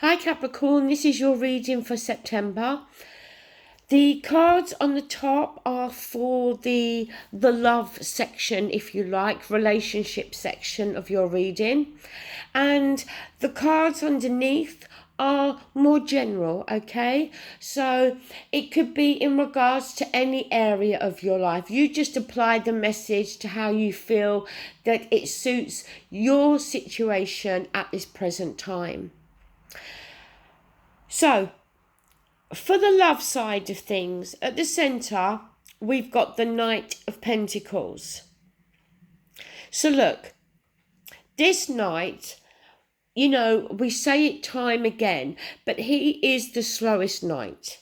Hi Capricorn, this is your reading for September. The cards on the top are for the love section, if you like, relationship section of your reading. And the cards underneath are more general, okay? So it could be in regards to any area of your life. You just apply the message to how you feel that it suits your situation at this present time. So, for the love side of things, at the centre, we've got the Knight of Pentacles. So look, this knight, we say it time again, but he is the slowest knight.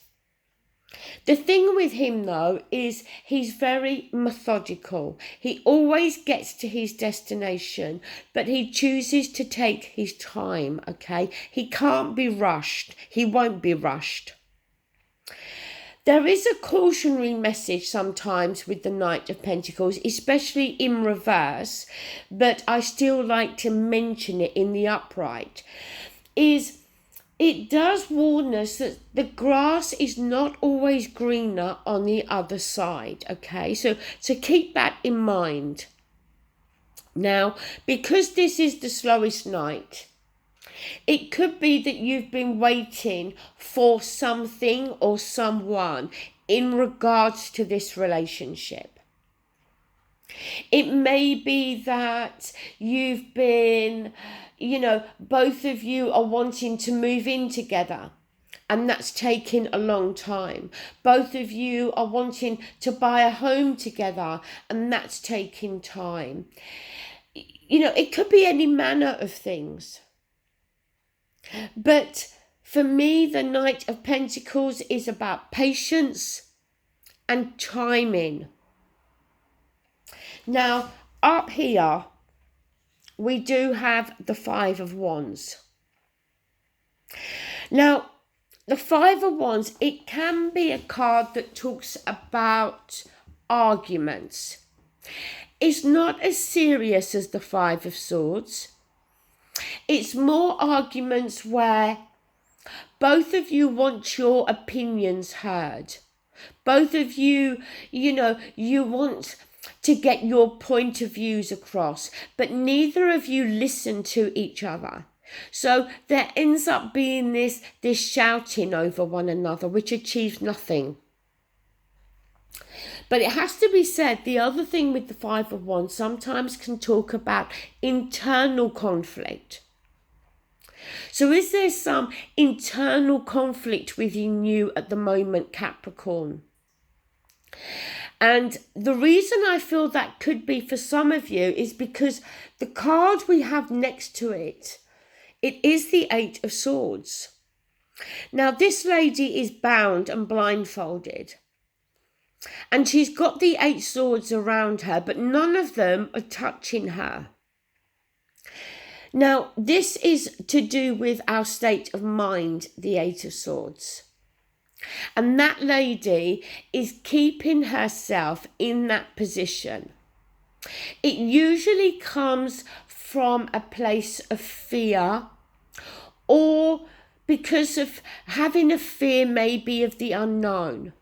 The thing with him, though, is he's very methodical. He always gets to his destination, but he chooses to take his time, okay? He can't be rushed. He won't be rushed. There is a cautionary message sometimes with the Knight of Pentacles, especially in reverse, but I still like to mention it in the upright, is it does warn us that the grass is not always greener on the other side, okay? So keep that in mind. Now, because this is the slowest knight, it could be that you've been waiting for something or someone in regards to this relationship. It may be that you've been, both of you are wanting to move in together, and that's taking a long time. Both of you are wanting to buy a home together, and that's taking time. It could be any manner of things. But for me, the Knight of Pentacles is about patience and timing. Now, up here, we do have the Five of Wands. Now, the Five of Wands, it can be a card that talks about arguments. It's not as serious as the Five of Swords. It's more arguments where both of you want your opinions heard. Both of you, you want to get your point of views across, but neither of you listen to each other. So there ends up being this shouting over one another, which achieves nothing. But it has to be said, the other thing with the Five of Wands sometimes can talk about internal conflict. So is there some internal conflict within you at the moment, Capricorn? And the reason I feel that could be for some of you is because the card we have next to it is the Eight of Swords. Now, this lady is bound and blindfolded. And she's got the Eight Swords around her, but none of them are touching her. Now, this is to do with our state of mind, the Eight of Swords. And that lady is keeping herself in that position. It usually comes from a place of fear, or because of having a fear maybe of the unknown.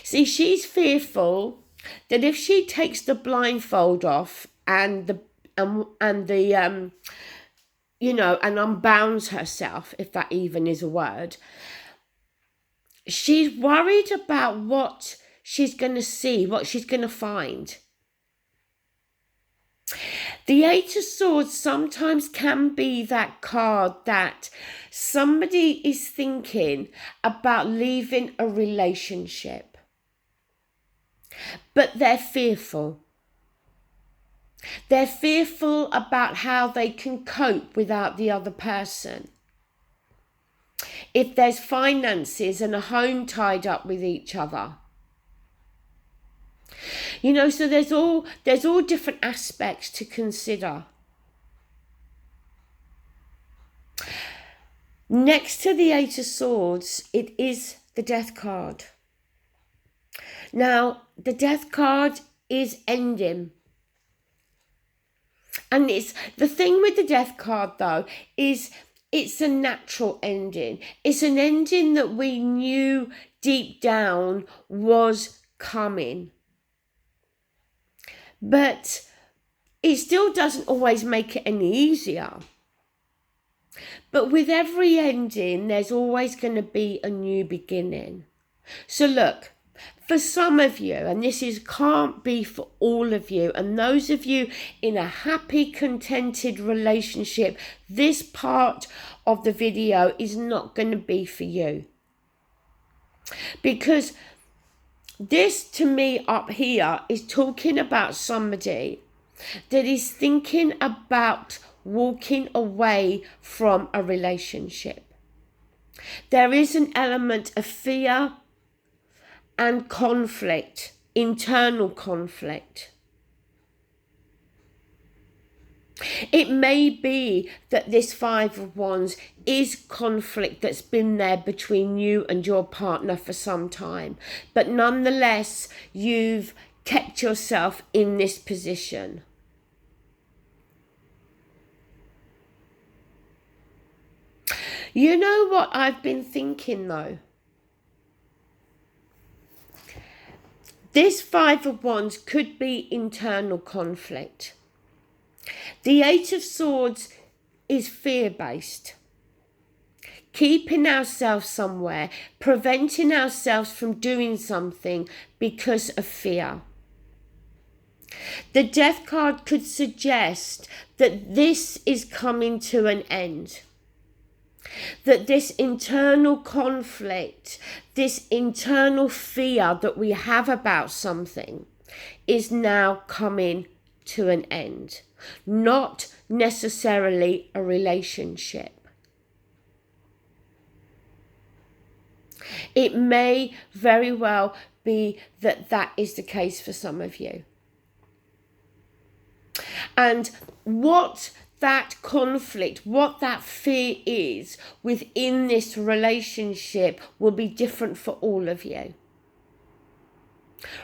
See, she's fearful that if she takes the blindfold off and unbounds herself, if that even is a word, she's worried about what she's going to see, what she's going to find. The Eight of Swords sometimes can be that card that somebody is thinking about leaving a relationship, but they're fearful. They're fearful about how they can cope without the other person. If there's finances and a home tied up with each other. So there's all different aspects to consider. Next to the Eight of Swords, it is the Death card. Now, the Death card is ending. And it's the thing with the Death card, though, is it's a natural ending. It's an ending that we knew deep down was coming. But it still doesn't always make it any easier. But with every ending, there's always going to be a new beginning. So look, for some of you, and can't be for all of you, and those of you in a happy, contented relationship, this part of the video is not going to be for you. Because this, to me, up here is talking about somebody that is thinking about walking away from a relationship. There is an element of fear and conflict, internal conflict. It may be that this Five of Wands is conflict that's been there between you and your partner for some time, but nonetheless, you've kept yourself in this position. You know what I've been thinking though? This Five of Wands could be internal conflict. The Eight of Swords is fear-based. Keeping ourselves somewhere, preventing ourselves from doing something because of fear. The Death card could suggest that this is coming to an end. That this internal conflict, this internal fear that we have about something is now coming to an end. Not necessarily a relationship. It may very well be that that is the case for some of you. And what that conflict, what that fear is within this relationship will be different for all of you.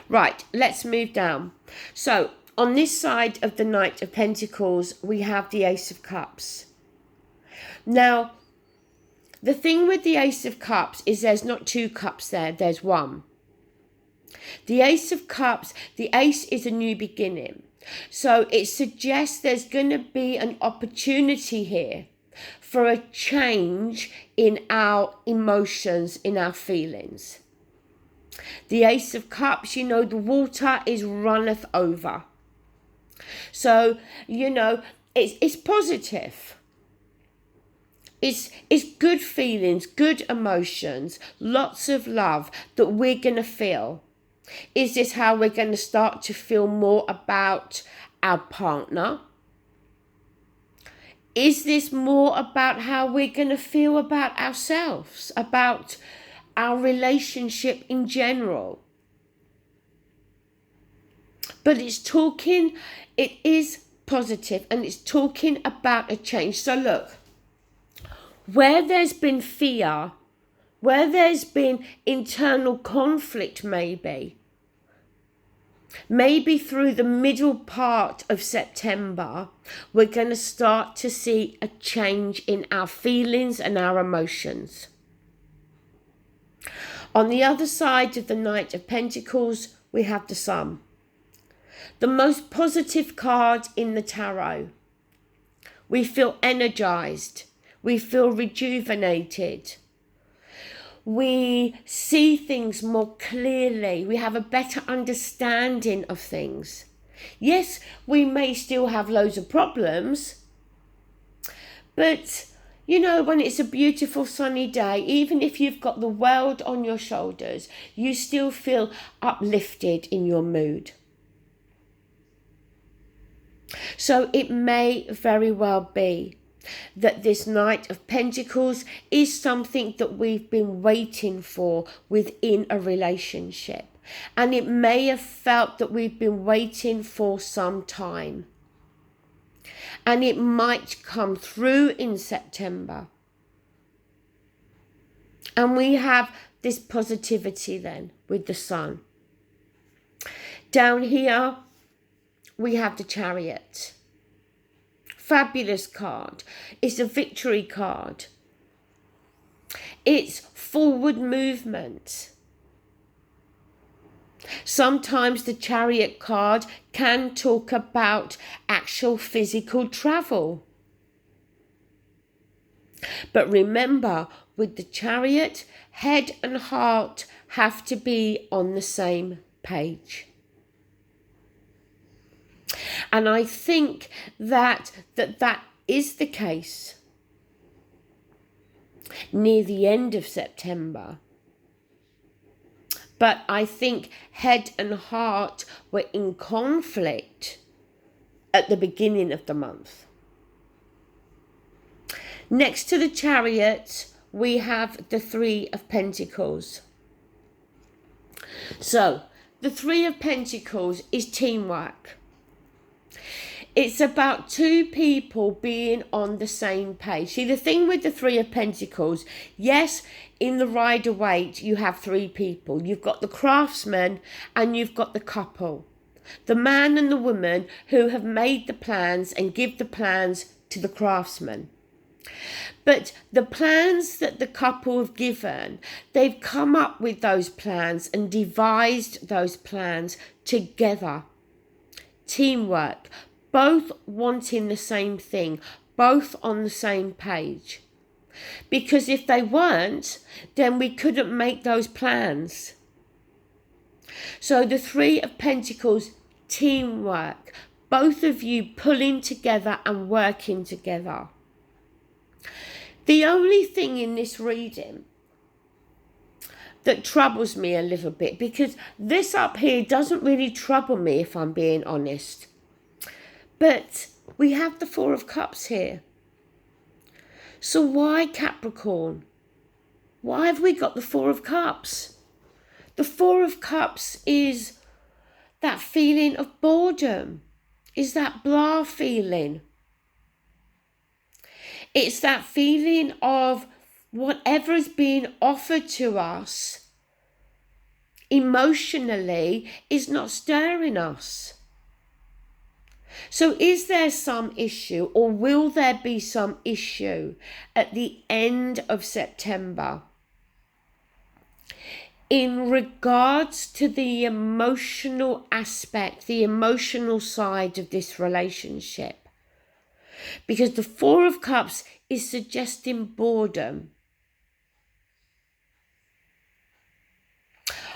Right, let's move down. So on this side of the Knight of Pentacles, we have the Ace of Cups. Now, the thing with the Ace of Cups is there's not two cups there, there's one. The Ace of Cups, the Ace is a new beginning. So it suggests there's going to be an opportunity here for a change in our emotions, in our feelings. The Ace of Cups, you know, the water is runneth over. So, you know, it's positive. It's good feelings, good emotions, lots of love that we're going to feel. Is this how we're going to start to feel more about our partner? Is this more about how we're going to feel about ourselves, about our relationship in general? But it is positive and it's talking about a change. So look, where there's been fear, where there's been internal conflict maybe through the middle part of September, we're going to start to see a change in our feelings and our emotions. On the other side of the Knight of Pentacles, we have the Sun. The most positive card in the tarot. We feel energized. We feel rejuvenated. We see things more clearly. We have a better understanding of things. Yes, we may still have loads of problems, but you know, when it's a beautiful sunny day, even if you've got the world on your shoulders, you still feel uplifted in your mood. So it may very well be that this Knight of Pentacles is something that we've been waiting for within a relationship. And it may have felt that we've been waiting for some time. And it might come through in September. And we have this positivity then with the Sun. Down here, we have the Chariot. fabulous card. It's a victory card. It's forward movement. Sometimes the Chariot card can talk about actual physical travel. But remember, with the Chariot, head and heart have to be on the same page. And I think that is the case near the end of September. But I think head and heart were in conflict at the beginning of the month. Next to the Chariot, we have the Three of Pentacles. So, the Three of Pentacles is teamwork. It's about two people being on the same page. See, the thing with the Three of Pentacles, yes, in the Rider-Waite, you have three people. You've got the craftsman and you've got the couple. The man and the woman who have made the plans and give the plans to the craftsman. But the plans that the couple have given, they've come up with those plans and devised those plans together. Teamwork. Both wanting the same thing, both on the same page. Because if they weren't, then we couldn't make those plans. So the Three of Pentacles, teamwork. Both of you pulling together and working together. The only thing in this reading that troubles me a little bit, because this up here doesn't really trouble me if I'm being honest. But we have the Four of Cups here. So why Capricorn? Why have we got the Four of Cups? The Four of Cups is that feeling of boredom. Is that blah feeling. It's that feeling of whatever is being offered to us emotionally is not stirring us. So is there some issue, or will there be some issue at the end of September in regards to the emotional aspect, the emotional side of this relationship? Because the Four of Cups is suggesting boredom.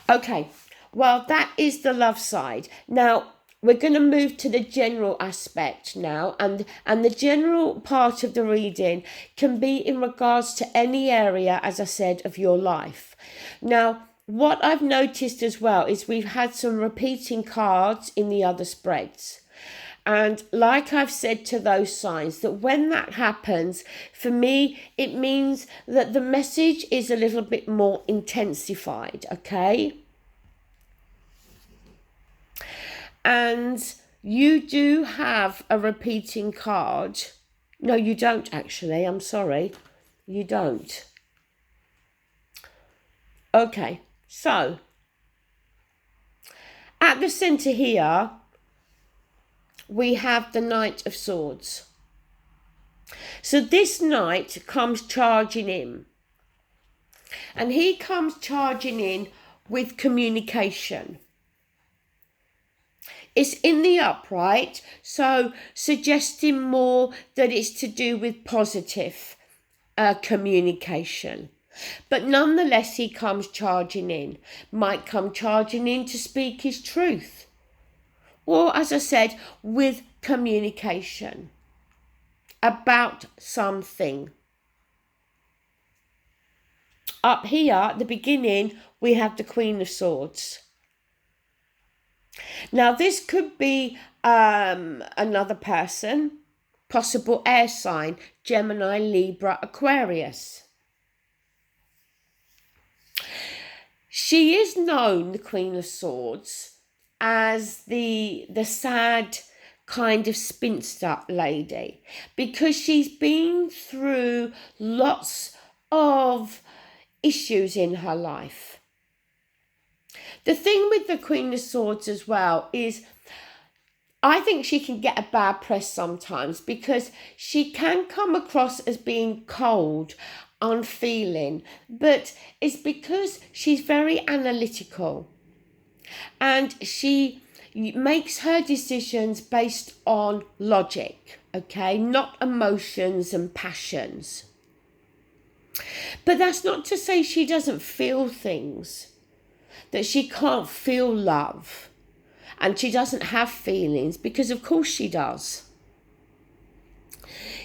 Okay, well, that is the love side. Now, we're going to move to the general aspect now, and the general part of the reading can be in regards to any area, as I said, of your life. Now, what I've noticed as well is we've had some repeating cards in the other spreads. And like I've said to those signs, that when that happens, for me, it means that the message is a little bit more intensified, okay? And you do have a repeating card. No, you don't actually. I'm sorry. You don't. Okay, so at the centre here, we have the Knight of Swords. So this knight comes charging in. And he comes charging in with communication. It's in the upright, so suggesting more that it's to do with positive communication. But nonetheless, he comes charging in. Might come charging in to speak his truth. Or, as I said, with communication about something. Up here, at the beginning, we have the Queen of Swords. Now, this could be another person, possible air sign, Gemini, Libra, Aquarius. She is known, the Queen of Swords, as the sad kind of spinster lady, because she's been through lots of issues in her life. The thing with the Queen of Swords as well is I think she can get a bad press sometimes because she can come across as being cold, unfeeling, but it's because she's very analytical and she makes her decisions based on logic, okay, not emotions and passions. But that's not to say she doesn't feel things, that she can't feel love and she doesn't have feelings, because of course she does.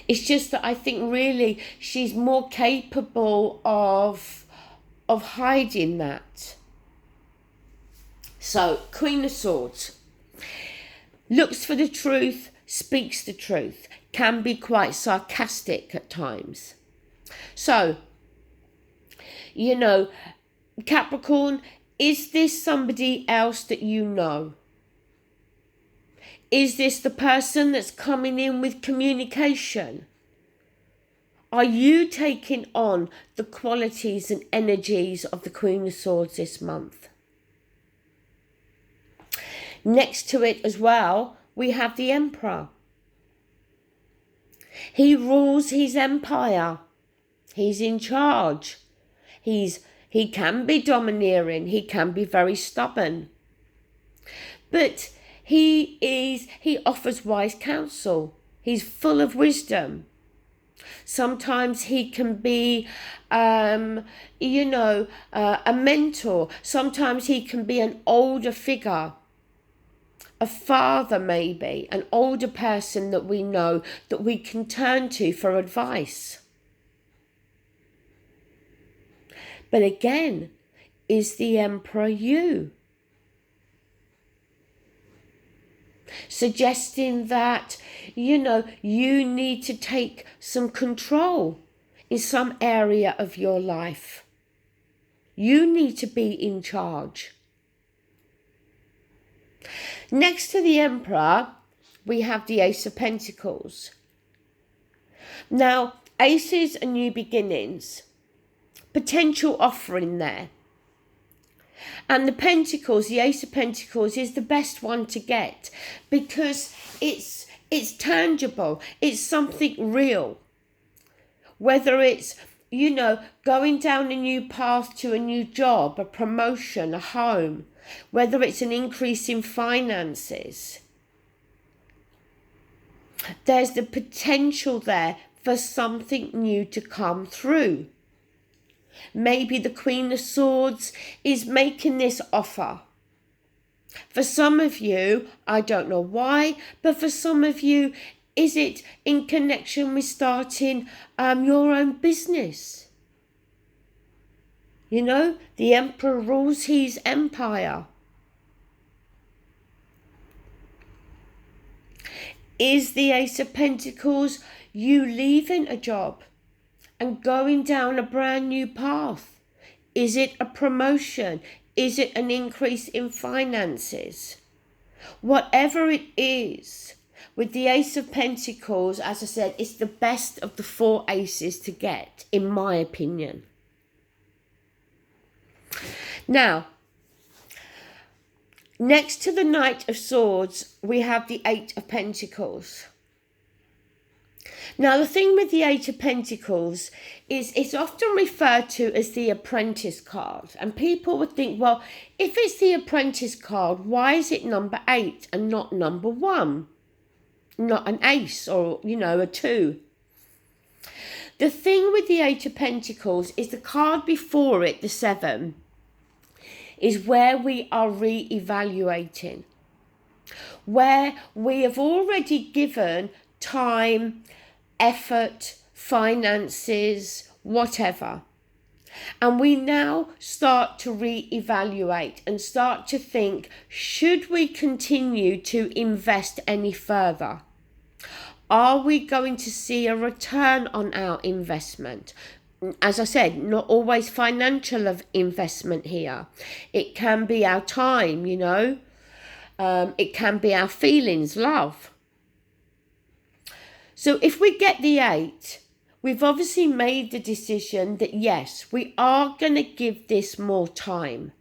It's just that I think really she's more capable of hiding that. So, Queen of Swords looks for the truth, speaks the truth, can be quite sarcastic at times. So, you know, Capricorn, is this somebody else that you know? Is this the person that's coming in with communication? Are you taking on the qualities and energies of the Queen of Swords this month? Next to it as well, we have the Emperor. He rules his empire. He's in charge. He can be domineering. He can be very stubborn. But he offers wise counsel. He's full of wisdom. Sometimes he can be, a mentor. Sometimes he can be an older figure, a father maybe, an older person that we know that we can turn to for advice. But again, is the Emperor you? Suggesting that, you need to take some control in some area of your life. You need to be in charge. Next to the Emperor, we have the Ace of Pentacles. Now, aces are new beginnings, potential offering there. And the Pentacles, the Ace of Pentacles, is the best one to get because it's tangible. It's something real. Whether it's, going down a new path to a new job, a promotion, a home, whether it's an increase in finances. There's the potential there for something new to come through. Maybe the Queen of Swords is making this offer. For some of you, I don't know why, but for some of you, is it in connection with starting your own business? The Emperor rules his empire. Is the Ace of Pentacles you leaving a job and going down a brand new path? Is it a promotion? Is it an increase in finances? Whatever it is, with the Ace of Pentacles, as I said, it's the best of the four aces to get, in my opinion. Now, next to the Knight of Swords, we have the Eight of Pentacles. Now, the thing with the Eight of Pentacles is it's often referred to as the Apprentice card. And people would think, well, if it's the Apprentice card, why is it number 8 and not number 1? Not an ace or, a 2. The thing with the Eight of Pentacles is the card before it, the 7, is where we are re-evaluating. Where we have already given time, effort, finances, whatever. And we now start to re-evaluate and start to think, should we continue to invest any further? Are we going to see a return on our investment? As I said, not always financial of investment here. It can be our time, it can be our feelings, love. So if we get the 8, we've obviously made the decision that yes, we are going to give this more time.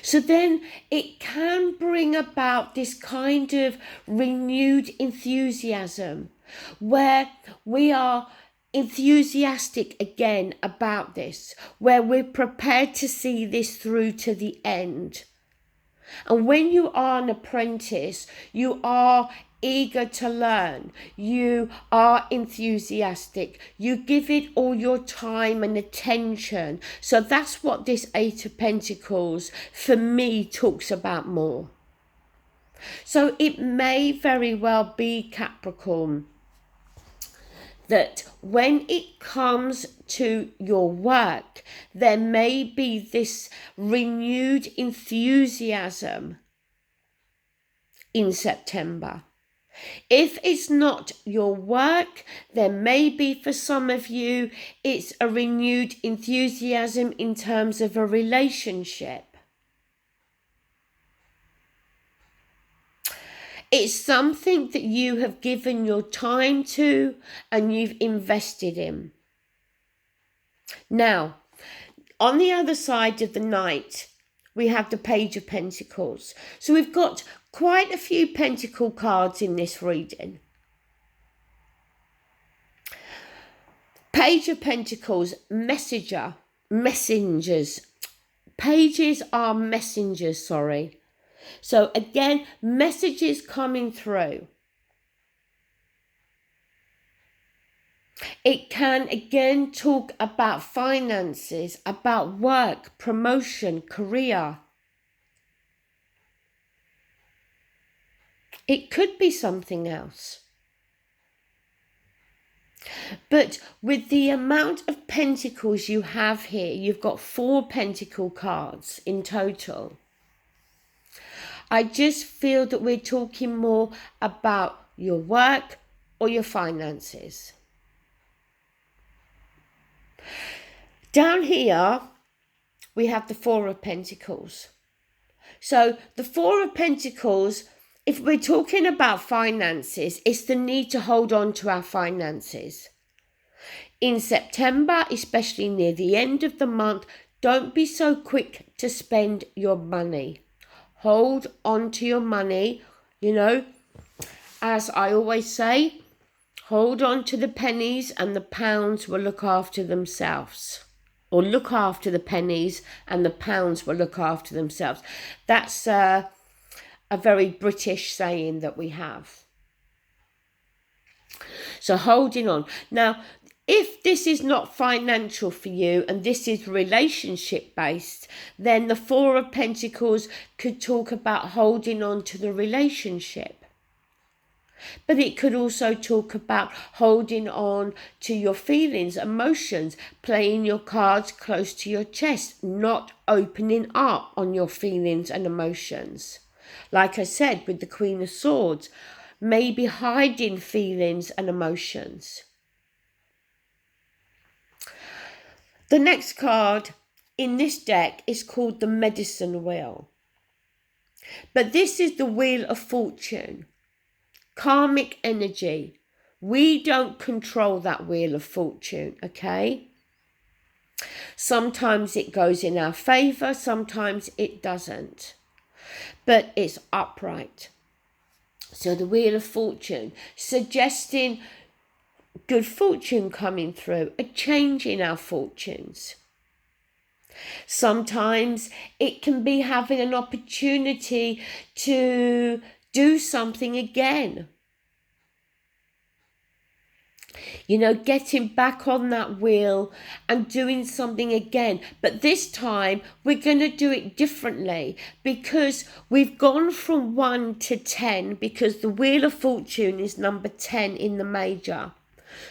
So then it can bring about this kind of renewed enthusiasm where we are enthusiastic again about this, where we're prepared to see this through to the end. And when you are an apprentice, you are eager to learn. You are enthusiastic. You give it all your time and attention. So that's what this Eight of Pentacles for me talks about more. So it may very well be, Capricorn, that when it comes to your work, there may be this renewed enthusiasm in September. If it's not your work, then maybe for some of you, it's a renewed enthusiasm in terms of a relationship. It's something that you have given your time to and you've invested in. Now, on the other side of the Knight, we have the Page of Pentacles. So we've got quite a few Pentacle cards in this reading. Page of Pentacles, messengers. Pages are messengers, sorry. So again, messages coming through. It can again talk about finances, about work, promotion, career. It could be something else. But with the amount of pentacles you have here, you've got 4 pentacle cards in total. I just feel that we're talking more about your work or your finances. Down here, we have the 4 of Pentacles. So the 4 of Pentacles, if we're talking about finances, it's the need to hold on to our finances. In September, especially near the end of the month, don't be so quick to spend your money. Hold on to your money. You know, as I always say, hold on to the pennies and the pounds will look after themselves. Or look after the pennies and the pounds will look after themselves. That's a very British saying that we have. So holding on. Now, if this is not financial for you and this is relationship based, then the 4 of Pentacles could talk about holding on to the relationship. But it could also talk about holding on to your feelings, emotions, playing your cards close to your chest, not opening up on your feelings and emotions. Like I said, with the Queen of Swords, maybe hiding feelings and emotions. The next card in this deck is called the Medicine Wheel. But this is the Wheel of Fortune. Karmic energy. We don't control that Wheel of Fortune, okay? Sometimes it goes in our favour, sometimes it doesn't. But it's upright. So the Wheel of Fortune, suggesting good fortune coming through, a change in our fortunes. Sometimes it can be having an opportunity to do something again. You know, getting back on that wheel and doing something again. But this time we're going to do it differently because we've gone from 1 to 10 because the Wheel of Fortune is number 10 in the major.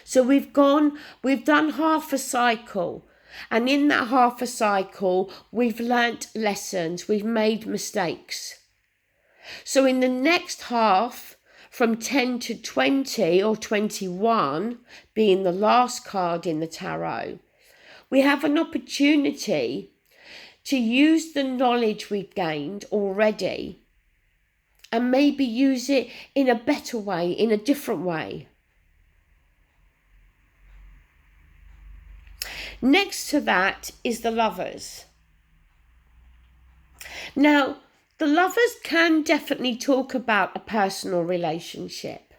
So we've done half a cycle. And in that half a cycle, we've learnt lessons. We've made mistakes. So in the next half, from 10 to 20 or 21, being the last card in the tarot, we have an opportunity to use the knowledge we've gained already and maybe use it in a better way, in a different way. Next to that is the Lovers. Now, the lovers can definitely talk about a personal relationship.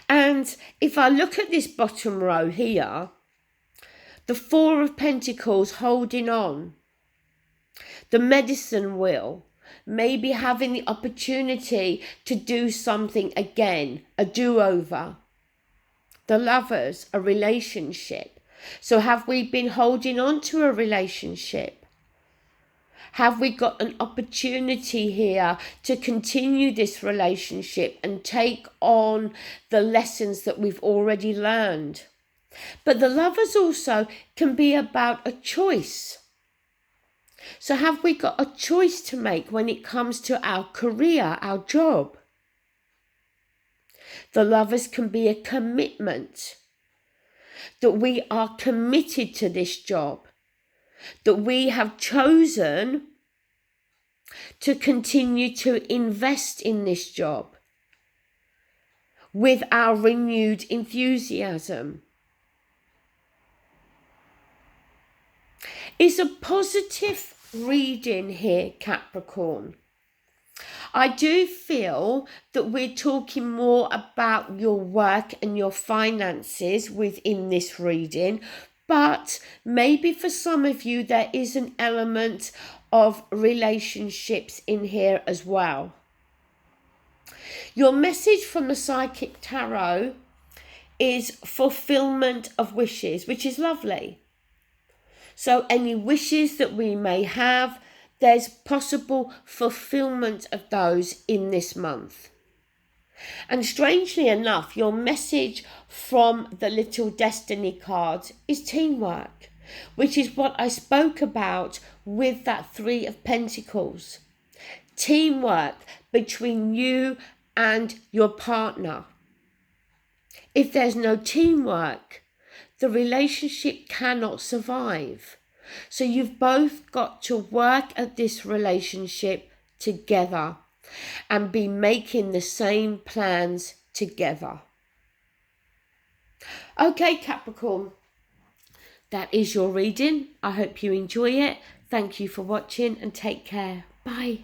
And if I look at this bottom row here, the Four of Pentacles holding on, the medicine wheel, maybe having the opportunity to do something again, a do-over. The lovers, a relationship. So have we been holding on to a relationship? Have we got an opportunity here to continue this relationship and take on the lessons that we've already learned? But the lovers also can be about a choice. So have we got a choice to make when it comes to our career, our job? The lovers can be a commitment, that we are committed to this job, that we have chosen to continue to invest in this job with our renewed enthusiasm. It's a positive reading here, Capricorn. I do feel that we're talking more about your work and your finances within this reading, but maybe for some of you there is an element of relationships in here as well. Your message from the Psychic Tarot is fulfillment of wishes, which is lovely. So any wishes that we may have, there's possible fulfillment of those in this month. And strangely enough, your message from the little destiny cards is teamwork, which is what I spoke about with that Three of Pentacles. Teamwork between you and your partner. If there's no teamwork, the relationship cannot survive. So you've both got to work at this relationship together and be making the same plans together. Okay, Capricorn, that is your reading. I hope you enjoy it. Thank you for watching and take care. Bye.